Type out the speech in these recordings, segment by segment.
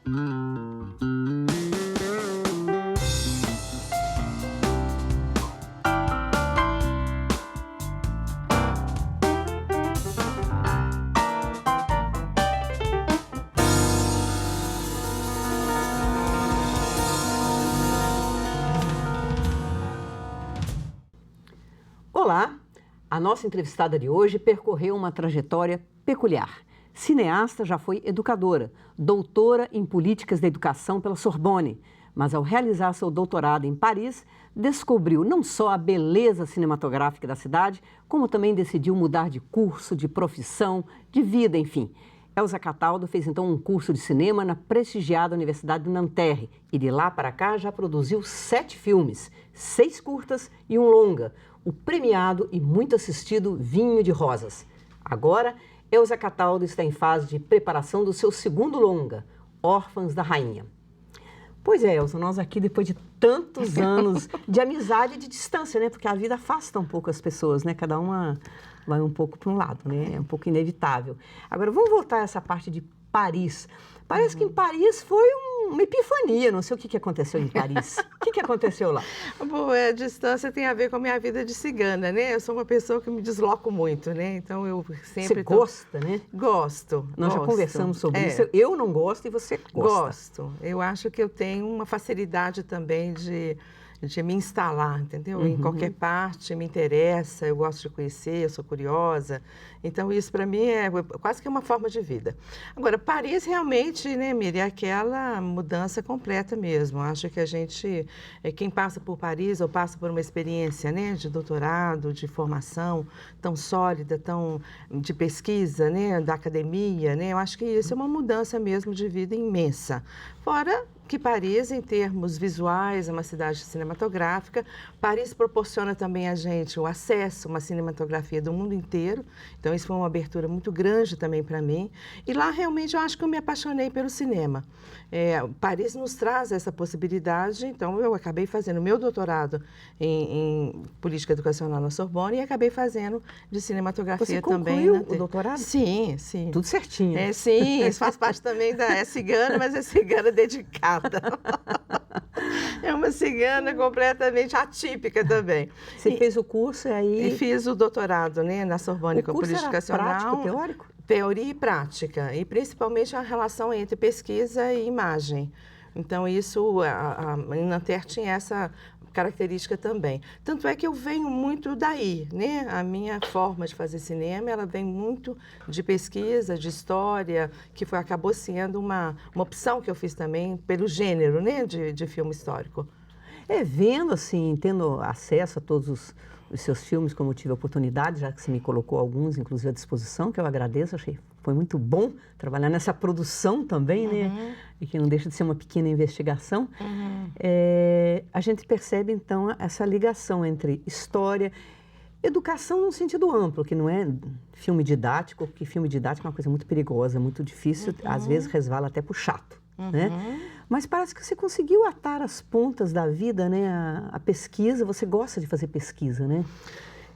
Olá! A nossa entrevistada de hoje percorreu uma trajetória peculiar. Cineasta, já foi educadora, doutora em Políticas da Educação pela Sorbonne, mas ao realizar seu doutorado em Paris, descobriu não só a beleza cinematográfica da cidade, como também decidiu mudar de curso, de profissão, de vida, enfim. Elza Cataldo fez então um curso de cinema na prestigiada Universidade de Nanterre e de lá para cá já produziu 7 filmes, 6 curtas e um longa, o premiado e muito assistido Vinho de Rosas. Agora, Elza Cataldo está em fase de preparação do seu segundo longa, Órfãs da Rainha. Pois é, Elza, nós aqui depois de tantos anos de amizade e de distância, né? Porque a vida afasta um pouco as pessoas, né? Cada uma vai um pouco para um lado, né? É um pouco inevitável. Agora, vamos voltar a essa parte de Paris. Parece que em Paris foi uma epifania, não sei o que aconteceu em Paris. O que aconteceu lá? Bom, a distância tem a ver com a minha vida de cigana, né? Eu sou uma pessoa que me desloco muito, né? Então eu sempre... Você gosta, né? Gosto. Nós já conversamos sobre isso. Eu não gosto e você gosta. Gosto. Eu acho que eu tenho uma facilidade também de me instalar, entendeu? Em qualquer parte, me interessa, eu gosto de conhecer, eu sou curiosa. Então, isso para mim é quase que uma forma de vida. Agora, Paris realmente, né, Miri, é aquela mudança completa mesmo. Acho que a gente, quem passa por Paris ou passa por uma experiência, né, de doutorado, de formação tão sólida, tão de pesquisa, né, da academia, né, eu acho que isso é uma mudança mesmo de vida imensa. Fora que Paris, em termos visuais, é uma cidade cinematográfica. Paris proporciona também a gente o acesso a uma cinematografia do mundo inteiro. Então, isso foi uma abertura muito grande também para mim. E lá, realmente, eu acho que eu me apaixonei pelo cinema. Paris nos traz essa possibilidade. Então, eu acabei fazendo meu doutorado em Política Educacional na Sorbonne e acabei fazendo de cinematografia também. Você concluiu o doutorado? Sim, sim. Tudo certinho. Sim, isso faz parte também é cigana, mas é cigana dedicada. É uma cigana completamente atípica também. Você fez o curso aí... E fiz o doutorado, né, na Sorbonne com Política Educacional. Prático, teórico? Teoria e prática, e principalmente a relação entre pesquisa e imagem. Então, isso, a Nanterre tinha essa característica também. Tanto é que eu venho muito daí, né? A minha forma de fazer cinema, ela vem muito de pesquisa, de história, que acabou sendo uma opção que eu fiz também pelo gênero, né, de filme histórico. Vendo assim, tendo acesso a todos os seus filmes, como eu tive a oportunidade, já que você me colocou alguns, inclusive à disposição, que eu agradeço, achei foi muito bom trabalhar nessa produção também, né? E que não deixa de ser uma pequena investigação. A gente percebe, então, essa ligação entre história, educação num sentido amplo, que não é filme didático, porque filme didático é uma coisa muito perigosa, muito difícil, às vezes resvala até para o chato, né? Mas parece que você conseguiu atar as pontas da vida, né? A pesquisa, você gosta de fazer pesquisa, né?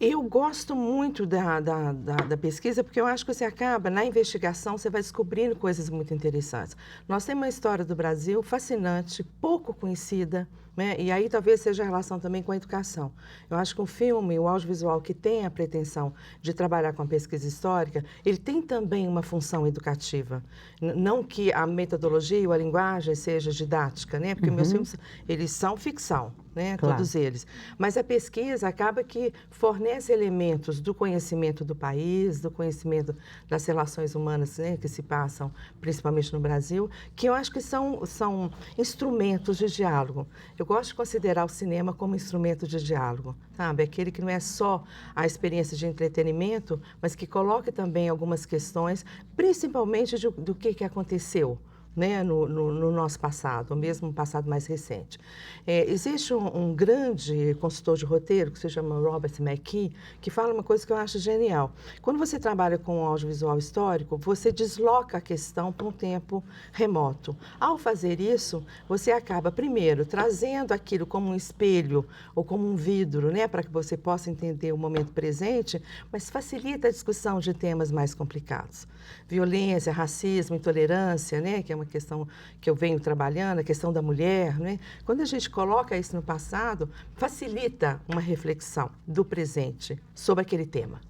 Eu gosto muito da pesquisa, porque eu acho que você acaba, na investigação, você vai descobrindo coisas muito interessantes. Nós temos uma história do Brasil fascinante, pouco conhecida, né? E aí talvez seja a relação também com a educação. Eu acho que o filme, o audiovisual que tem a pretensão de trabalhar com a pesquisa histórica, ele tem também uma função educativa. Não que a metodologia ou a linguagem seja didática, né? Porque meus filmes, eles são ficção, né? Claro. Todos eles. Mas a pesquisa acaba que fornece elementos do conhecimento do país, do conhecimento das relações humanas, né, que se passam principalmente no Brasil, que eu acho que são instrumentos de diálogo. Eu gosto de considerar o cinema como instrumento de diálogo, sabe? Aquele que não é só a experiência de entretenimento, mas que coloca também algumas questões, principalmente do que aconteceu, né, no nosso passado, ou mesmo no passado mais recente. Existe um grande consultor de roteiro, que se chama Robert McKee, que fala uma coisa que eu acho genial. Quando você trabalha com audiovisual histórico, você desloca a questão para um tempo remoto. Ao fazer isso, você acaba, primeiro, trazendo aquilo como um espelho ou como um vidro, né, para que você possa entender o momento presente, mas facilita a discussão de temas mais complicados. Violência, racismo, intolerância, né, que é uma questão que eu venho trabalhando, a questão da mulher, né? Quando a gente coloca isso no passado, facilita uma reflexão do presente sobre aquele tema.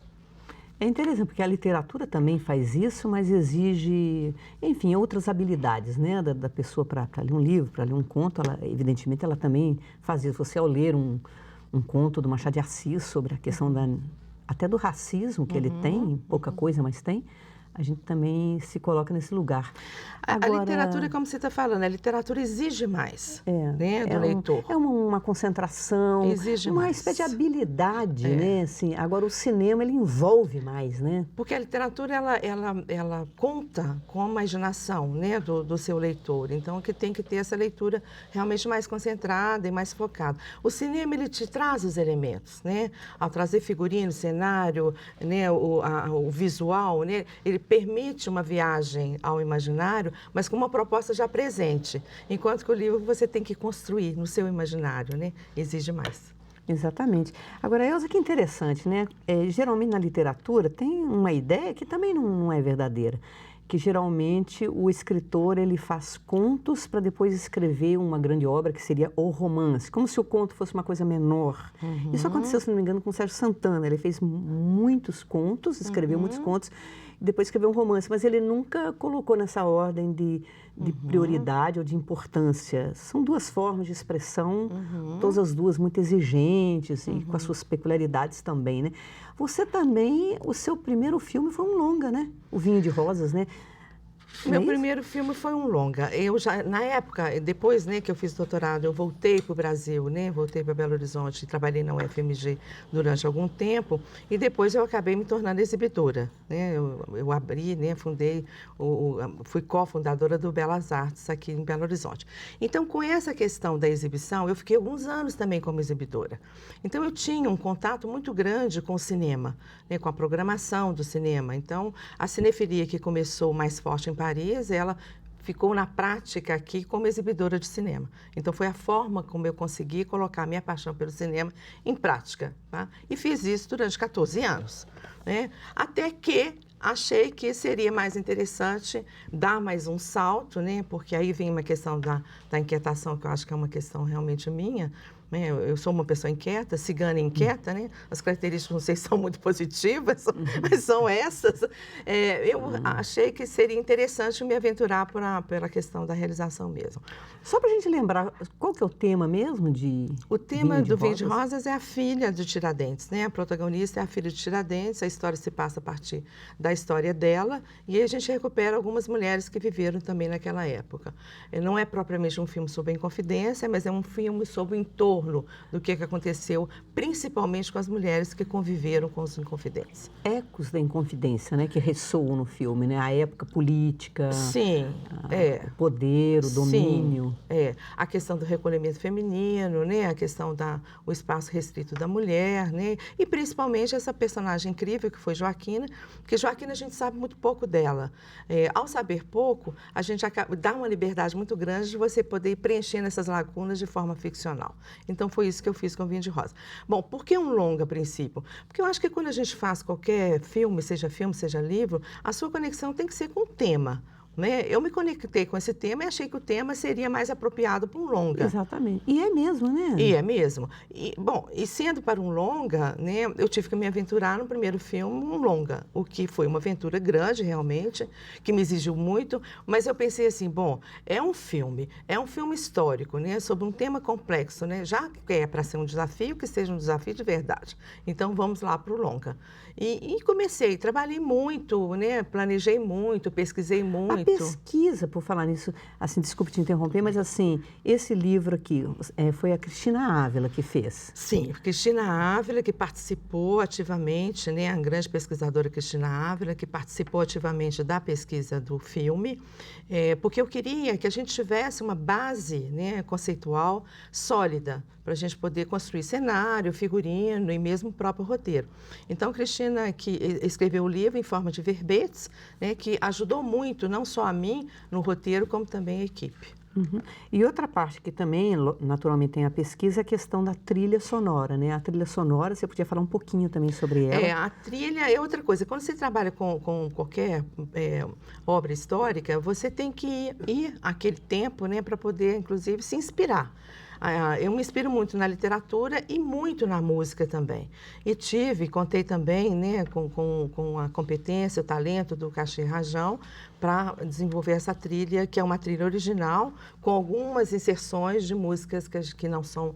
É interessante, porque a literatura também faz isso, mas exige, enfim, outras habilidades, né, da pessoa para ler um livro, para ler um conto. Ela, evidentemente, ela também faz isso. Você, ao ler um conto do Machado de Assis sobre a questão até do racismo que ele tem, pouca coisa, mas tem, a gente também se coloca nesse lugar. Agora, a literatura, como você está falando, a literatura exige mais, né, do leitor. É uma concentração, exige uma mais. espécie de habilidade, né? Assim, agora, o cinema, ele envolve mais, né? Porque a literatura, ela conta com a imaginação, né, do seu leitor. Então, que tem que ter essa leitura realmente mais concentrada e mais focada. O cinema, ele te traz os elementos, né? Ao trazer figurino, cenário, né, o visual, né? Ele permite uma viagem ao imaginário, mas com uma proposta já presente. Enquanto que o livro você tem que construir no seu imaginário, né? Exige mais. Exatamente. Agora, Elza, que interessante, né? Geralmente na literatura tem uma ideia que também não é verdadeira, que geralmente o escritor ele faz contos para depois escrever uma grande obra que seria o romance, como se o conto fosse uma coisa menor. Isso aconteceu, se não me engano, com o Sérgio Santana. Ele fez muitos contos, escreveu muitos contos, e depois escreveu um romance, mas ele nunca colocou nessa ordem de prioridade ou de importância. São duas formas de expressão, todas as duas muito exigentes e com as suas peculiaridades também, né? Você também, o seu primeiro filme foi um longa, né? O Vinho de Rosas, né? Meu primeiro filme foi um longa. Eu já, na época, depois, né, que eu fiz doutorado, eu voltei para o Brasil, né? Voltei para Belo Horizonte, trabalhei na UFMG durante algum tempo e depois eu acabei me tornando exibidora, né? Eu abri, né, fundei, fui cofundadora do Belas Artes aqui em Belo Horizonte. Então, com essa questão da exibição, eu fiquei alguns anos também como exibidora. Então, eu tinha um contato muito grande com o cinema, né, com a programação do cinema. Então, a cinefilia que começou mais forte em Paris, ela ficou na prática aqui como exibidora de cinema. Então, foi a forma como eu consegui colocar a minha paixão pelo cinema em prática. Tá? E fiz isso durante 14 anos. Né? Até que achei que seria mais interessante dar mais um salto, né? Porque aí vem uma questão da inquietação, que eu acho que é uma questão realmente minha. Eu sou uma pessoa inquieta, cigana inquieta, né? As características, não sei se são muito positivas, mas são essas. Eu achei que seria interessante me aventurar pela questão da realização mesmo. Só para a gente lembrar, qual que é o tema mesmo de O tema do Vinho de Rosas? Rosas é a filha do Tiradentes, né? A protagonista é a filha de Tiradentes, a história se passa a partir da história dela e aí a gente recupera algumas mulheres que viveram também naquela época. Não é propriamente um filme sobre a Inconfidência, mas é um filme sobre o entorno do que aconteceu, principalmente com as mulheres que conviveram com os Inconfidentes. Ecos da Inconfidência, né, que ressoam no filme, né? A época política, Sim, o poder, o domínio. Sim, a questão do recolhimento feminino, né? A questão o espaço restrito da mulher, né? E principalmente essa personagem incrível que foi Joaquina, porque Joaquina a gente sabe muito pouco dela. Ao saber pouco, a gente dá uma liberdade muito grande de você poder ir preenchendo essas lacunas de forma ficcional. Então, foi isso que eu fiz com o Vinho de Rosa. Bom, por que um longa, a princípio? Porque eu acho que quando a gente faz qualquer filme, seja livro, a sua conexão tem que ser com o tema. Né? Eu me conectei com esse tema e achei que o tema seria mais apropriado para um longa. Exatamente. E é mesmo, né? E é mesmo. E sendo para um longa, né, eu tive que me aventurar no primeiro filme, um longa, o que foi uma aventura grande, realmente, que me exigiu muito, mas eu pensei assim, bom, é um filme histórico, né, sobre um tema complexo, né, já que é para ser um desafio, que seja um desafio de verdade. Então, vamos lá para o longa. E comecei, trabalhei muito, né, planejei muito, pesquisei muito. A pesquisa, por falar nisso, assim, desculpe te interromper, mas assim, esse livro aqui, foi a Cristina Ávila que fez. Sim, Cristina Ávila, que participou ativamente, né, a grande pesquisadora Cristina Ávila, que participou ativamente da pesquisa do filme, porque eu queria que a gente tivesse uma base, né, conceitual sólida, para a gente poder construir cenário, figurino e mesmo o próprio roteiro. Então, Cristina, que escreveu o livro em forma de verbetes, né, que ajudou muito, não só a mim no roteiro, como também a equipe. Uhum. E outra parte que também, naturalmente, tem a pesquisa é a questão da trilha sonora, né? A trilha sonora, você podia falar um pouquinho também sobre ela? A trilha é outra coisa. Quando você trabalha com qualquer obra histórica, você tem que ir àquele tempo, né, para poder, inclusive, se inspirar. Eu me inspiro muito na literatura e muito na música também. E contei também, né, com a competência, o talento do Caxi Rajão para desenvolver essa trilha, que é uma trilha original, com algumas inserções de músicas que não são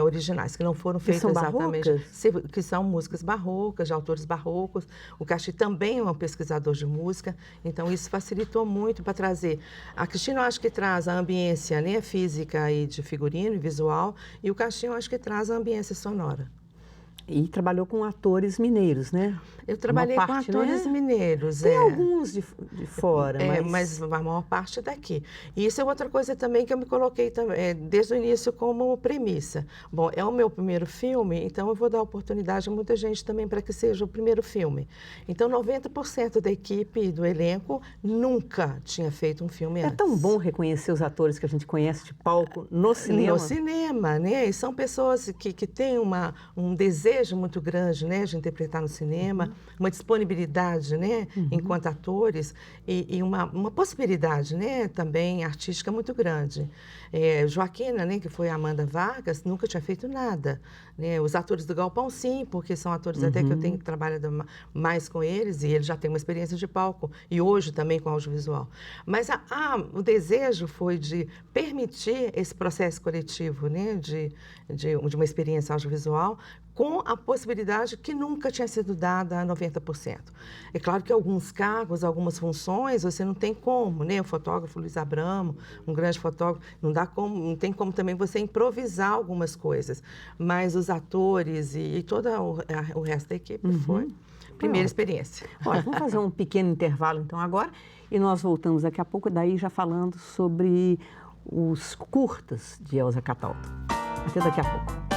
originais, que não foram feitas exatamente. Que são músicas barrocas, de autores barrocos. O Caxi também é um pesquisador de música, então isso facilitou muito para trazer. A Cristina, eu acho que traz a ambiência, né, física e de figurino e visual, e o Caxi, eu acho que traz a ambiência sonora. E trabalhou com atores mineiros, né? Eu trabalhei com atores mineiros. Tem alguns de fora, mas a maior parte é daqui. E isso é outra coisa também que eu me coloquei desde o início como premissa. Bom, é o meu primeiro filme, então eu vou dar oportunidade a muita gente também para que seja o primeiro filme. Então, 90% da equipe e do elenco nunca tinha feito um filme antes. É tão bom reconhecer os atores que a gente conhece de palco no cinema. No cinema, né? E são pessoas que têm um desejo muito grande, né, de interpretar no cinema, uma disponibilidade, né, enquanto atores e uma possibilidade, né, também artística muito grande. Joaquina, né, que foi a Amanda Vargas, nunca tinha feito nada, né? Os atores do Galpão, sim, porque são atores até que eu tenho trabalhado mais com eles e eles já têm uma experiência de palco e hoje também com audiovisual. Mas o desejo foi de permitir esse processo coletivo, né, de uma experiência audiovisual com a possibilidade que nunca tinha sido dada a 90%. É claro que alguns cargos, algumas funções, você não tem como, né? O fotógrafo Luiz Abramo, um grande fotógrafo, não tem como também você improvisar algumas coisas. Mas os atores e todo o resto da equipe foi primeira experiência. Olha, vamos fazer um pequeno intervalo então agora e nós voltamos daqui a pouco, daí já falando sobre os curtas de Elza Cataldo. Até daqui a pouco.